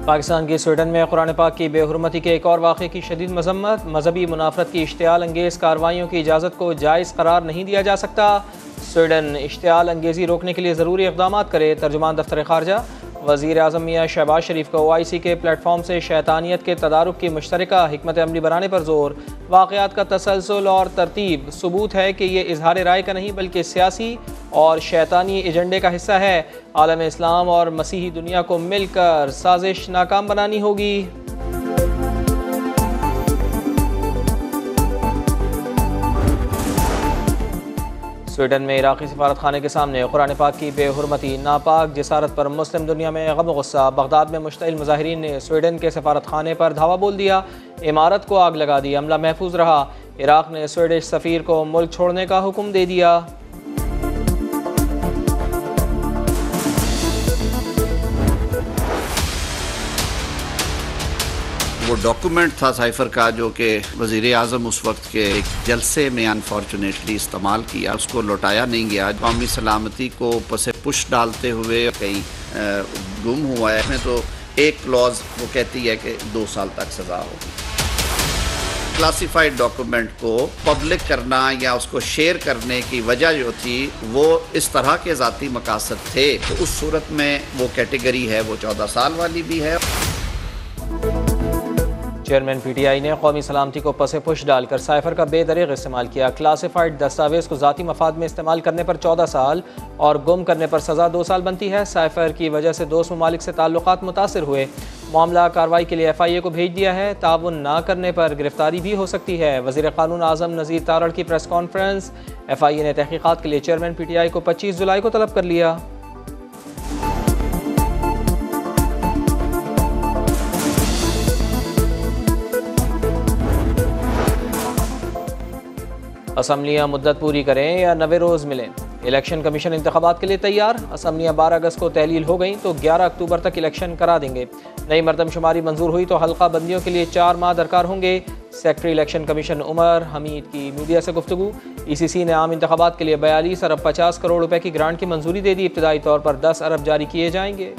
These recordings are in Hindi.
पाकिस्तान की स्वीडन में कुरान पाक की बेहुरमती के एक और वाक़े की शदीद मजम्मत। मजहबी मुनाफरत की इश्तियाल अंगेज़ कार्रवाइयों की इजाज़त को जायज़ करार नहीं दिया जा सकता। स्वीडन इश्तियाल अंगेज़ी रोकने के लिए ज़रूरी इक़दाम करे। तर्जुमान दफ्तर ख़ारजा वज़ीर आज़म मियाँ शहबाज शरीफ को OIC के प्लेटफॉर्म से शैतानियत के तदारुक की मुश्तरका हिकमत अमली बनाने पर जोर। वाक़यात का तसलसल और तरतीब सबूत है कि ये इजहार राय का नहीं बल्कि सियासी और शैतानी एजेंडे का हिस्सा है। आलम इस्लाम और मसीही दुनिया को मिलकर साजिश नाकाम बनानी होगी। स्वीडन में इराक़ी सफारत खाने के सामने कुरान पाक की बेहुरमती नापाक जिसारत पर मुस्लिम दुनिया में गम गुस्सा। बगदाद में मुश्तइल मुजाहिरीन ने स्वीडन के सफारत खाने पर धावा बोल दिया। इमारत को आग लगा दी। अमला महफूज रहा। इराक़ ने स्वीडिश सफ़ीर को मुल्क छोड़ने का हुक्म दे दिया। वो डॉक्यूमेंट था साइफर का जो कि वज़ीर आज़म उस वक्त के एक जलसे में अनफॉर्चुनेटली इस्तेमाल किया, उसको लौटाया नहीं गया। कौमी सलामती को पसे पुश डालते हुए कहीं गुम हुआ है। इसमें तो एक क्लॉज वो कहती है कि 2 साल तक सज़ा होगी। क्लासिफाइड डॉक्यूमेंट को पब्लिक करना या उसको शेयर करने की वजह जो थी वो इस तरह के ज़ाती मकासद थे, तो उस सूरत में वो कैटेगरी है वो 14 साल वाली भी है। चेयरमैन PTI ने कौमी सलामती को पसे पुश डालकर साइफर का बेदरीग इस्तेमाल किया। क्लासिफाइड दस्तावेज़ को ज़ाती मफाद में इस्तेमाल करने पर 14 साल और गुम करने पर सज़ा 2 साल बनती है। साइफर की वजह से दोस्त ममालिक से ताल्लुकात मुतासिर हुए। मामला कार्रवाई के लिए FIA को भेज दिया है। ताउन ना करने पर गिरफ्तारी भी हो सकती है। वज़ीर क़ानून आज़म नज़ीर तारड़ की प्रेस कॉन्फ्रेंस। FIA ने तहक़ीक़ात के लिए चेयरमैन PTI को 25 जुलाई को तलब कर लिया। असम्बलियाँ मुद्दत पूरी करें या 90 रोज़ मिलें। इलेक्शन कमीशन इंतखाबात के लिए तैयार। असम्बलियाँ 12 अगस्त को तहलील हो गई तो 11 अक्टूबर तक इलेक्शन करा देंगे। नई मरदमशुमारी मंजूर हुई तो हल्का बंदियों के लिए 4 माह दरकार होंगे। Secretary election commission Umar Hamid की मीडिया से गुफ्तगू। ECC ने आम इंतखाबात के लिए 42 अरब 50 करोड़ रुपए की ग्रांट की मंजूरी दे दी। इब्तदाई तौर पर 10 अरब जारी किए जाएंगे।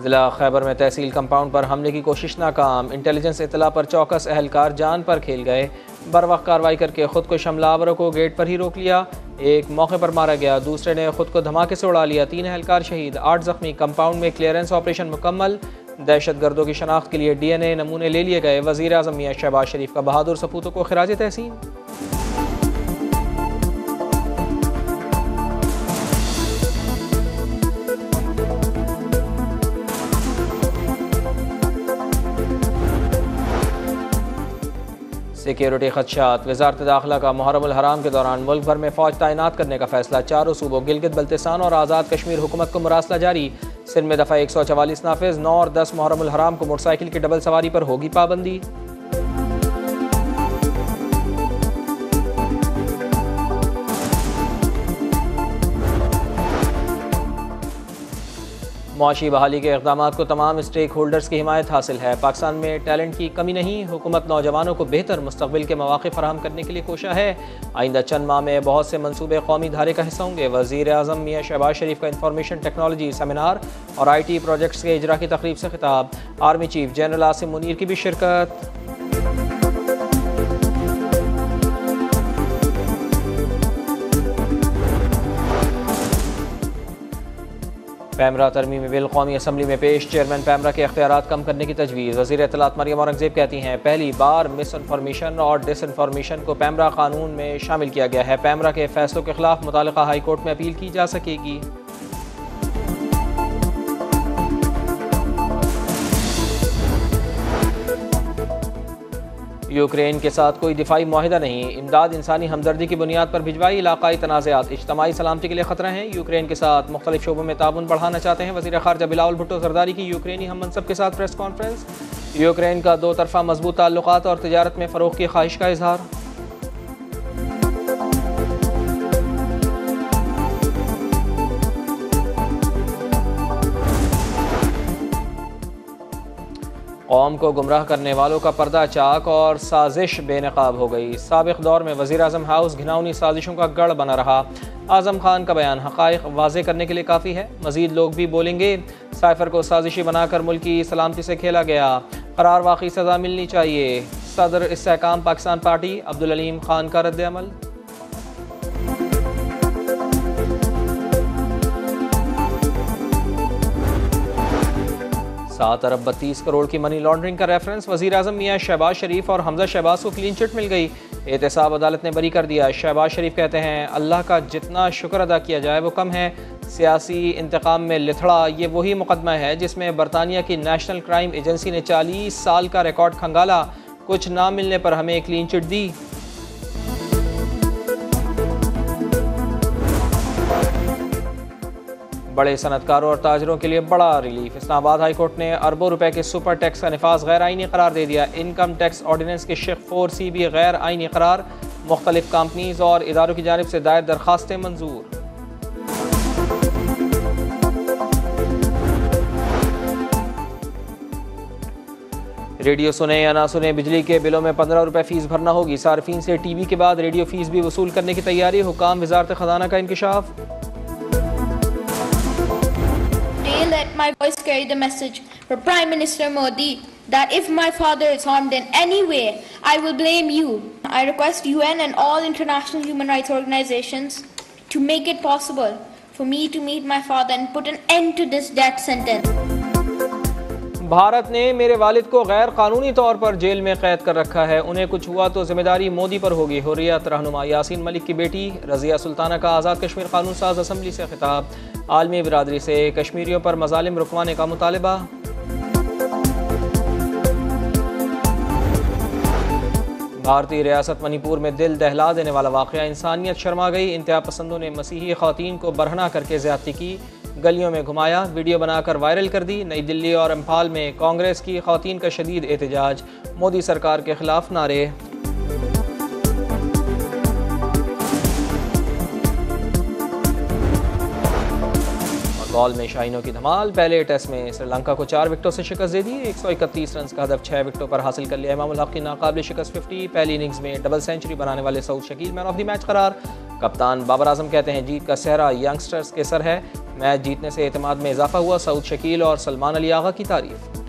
ज़िला खैबर में तहसील कंपाउंड पर हमले की कोशिश नाकाम। इंटेलिजेंस इतला पर चौकस अहलकार जान पर खेल गए। बर वक्त कार्रवाई करके खुद को हमलावरों को गेट पर ही रोक लिया। एक मौके पर मारा गया, दूसरे ने खुद को धमाके से उड़ा लिया। 3 अहलकार शहीद, 8 जख्मी। कंपाउंड में क्लियरेंस ऑपरेशन मुकम्मल। दहशत गर्दों की शनाख्त के लिए DNA नमूने ले लिए गए। वज़ीर आज़म मियाँ शहबाज शरीफ का बहादुर सपूतों को खिराज तहसीन। सिक्योरिटी खदशात। वज़ारत दाखिला का मुहर्रम उल हराम के दौरान मुल्क भर में फ़ौज तैनात करने का फैसला। 4 सूबों गिलगित बल्तिस्तान और आज़ाद कश्मीर हुकूमत को मुरासला जारी। सिंध में दफ़ा 144 नाफिज। 9 और 10 मुहर्रम उल हराम को मोटरसाइकिल की डबल सवारी पर होगी पाबंदी। मुआशी बहाली के इक़दाम को तमाम स्टेक होल्डर्स की हिमायत हासिल है। पाकिस्तान में टैलेंट की कमी नहीं। हुकूमत नौजवानों को बेहतर मुस्तक़बिल के मौक़े फराहम करने के लिए कोशा है। आइंदा चंद माह में बहुत से मनसूबे कौमी धारे का हिस्सा होंगे। वज़ीर आज़म मियाँ शहबाज शरीफ का इंफॉर्मेशन टेक्नोलॉजी सेमिनार और IT प्रोजेक्ट्स के इजरा की तकरीब से खिताब। Army chief general Asim Munir की भी शिरकत। पैमरा तरमीमी बिल कौमी असम्बली में पेश। चेयरमैन पैमरा के इख्तियारात कम करने की तजवीज़। वज़ीर इत्तलात मरियम औरंगज़ेब कहती हैं पहली बार मिस इन्फॉर्मेशन और डिसइन्फॉर्मेशन को पैमरा कानून में शामिल किया गया है। पैमरा के फैसलों के खिलाफ मुतालिका हाई कोर्ट में अपील की जा सकेगी। यूक्रेन के साथ कोई दिफाई मुआहिदा नहीं। इमदाद इंसानी हमदर्दी की बुनियाद पर भिजवाई। इलाकाई तनाज़ात इज्तमाई सलामती के लिए खतरा हैं। यूक्रेन के साथ मुख्तलिफ शोबों में ताउन बढ़ाना चाहते हैं। वज़ीर ख़ारजा बिलावल भुट्टो ज़रदारी की यूक्रेनी हम मनसब के साथ प्रेस कॉन्फ्रेंस। यूक्रेन का 2 तरफ़ा मजबूत ताल्लुकात और तिजारत में फ़रोग़ की ख्वाहिश का इजहार। कौम को गुमराह करने वालों का पर्दा चाक और साजिश बेनकाब हो गई। साबिक दौर में वज़ीर आज़म हाउस घिनौनी साजिशों का गढ़ बना रहा। आज़म खान का बयान हक़ाइक़ वाज़े करने के लिए काफ़ी है, मज़ीद लोग भी बोलेंगे। साइफर को साजिशी बनाकर मुल्क की सलामती से खेला गया, करार वाक़ई सज़ा मिलनी चाहिए। सदर इस्तेहकाम पाकिस्तान पार्टी अब्दुल अलीम खान का रद्द अमल। 7 अरब 32 करोड़ की मनी लॉन्ड्रिंग का रेफरेंस वज़ीर आज़म मियाँ शहबाज शरीफ और हमजा शहबाज को क्लीन चिट मिल गई। एहतसाब अदालत ने बरी कर दिया। शहबाज शरीफ कहते हैं अल्लाह का जितना शुक्र अदा किया जाए वो कम है। सियासी इंतकाम में लिथड़ा ये वही मुकदमा है जिसमें बरतानिया की नेशनल क्राइम एजेंसी ने 40 साल का रिकॉर्ड खंगाला, कुछ ना मिलने पर हमें क्लीन चिट दी। बड़े सनतकारों और ताजरों के लिए बड़ा रिलीफ। इस्लामाबाद हाई कोर्ट ने अरबों रुपए के सुपर टैक्स का निफाज गैर आइनी करार दे दिया। इनकम टैक्स ऑर्डिनेंस के शिक 4C भी गैर आइनी करार। मुख्तलिफ कंपनीज और इदारों की जानिब से दायर दरखास्तें मंजूर। रेडियो सुने या ना सुने, बिजली के बिलों में 15 रुपए फीस भरना होगी। सार्फिन से टीवी के बाद रेडियो फीस भी वसूल करने की तैयारी। हुकाम वजारत खजाना का इंकशाफ। Let my voice carry the message for Prime Minister Modi that if my father is harmed in any way, I will blame you. I request UN and all international human rights organizations to make it possible for me to meet my father and put an end to this death sentence. Bharat ने मेरे वालिद को गैर कानूनी तौर पर जेल में कैद कर रखा है, उन्हें कुछ हुआ तो जिम्मेदारी मोदी पर होगी। हुर्रियत रहनुमा यासीन मलिक की बेटी रज़िया सुल्ताना का आज़ाद कश्मीर कानून साज असम्बली से खिताब। आलमी बिरादरी से कश्मीरियों पर मज़ालिम रुकवाने का मुतालबा। भारतीय रियासत मणिपुर में दिल दहला देने वाला वाक़या, इंसानियत शर्मा गई। इंतहा पसंदों ने मसीही ख़वातीन को बरहना करके ज़्यादती की, गलियों में घुमाया, वीडियो बनाकर वायरल कर दी। नई दिल्ली और इम्फाल में कांग्रेस की ख़वातीन का शदीद एहतजाज, मोदी सरकार के खिलाफ नारे। बॉल में शाहीनों की धमाल, पहले टेस्ट में श्रीलंका को 4 विकेटों से शिकस्त दे दी। 131 रन का हदफ 6 विकेटों पर हासिल कर लिया। इमामुल हक की नाकाबिल शिकस्त 50। पहली इनिंग्स में डबल सेंचुरी बनाने वाले Saud Shakeel man of the match करार। कप्तान बाबर आजम कहते हैं जीत का सेहरा यंगस्टर्स के सर है, मैच जीतने से एतमाद में इजाफा हुआ। सऊद शकील और सलमान अली आगा की तारीफ।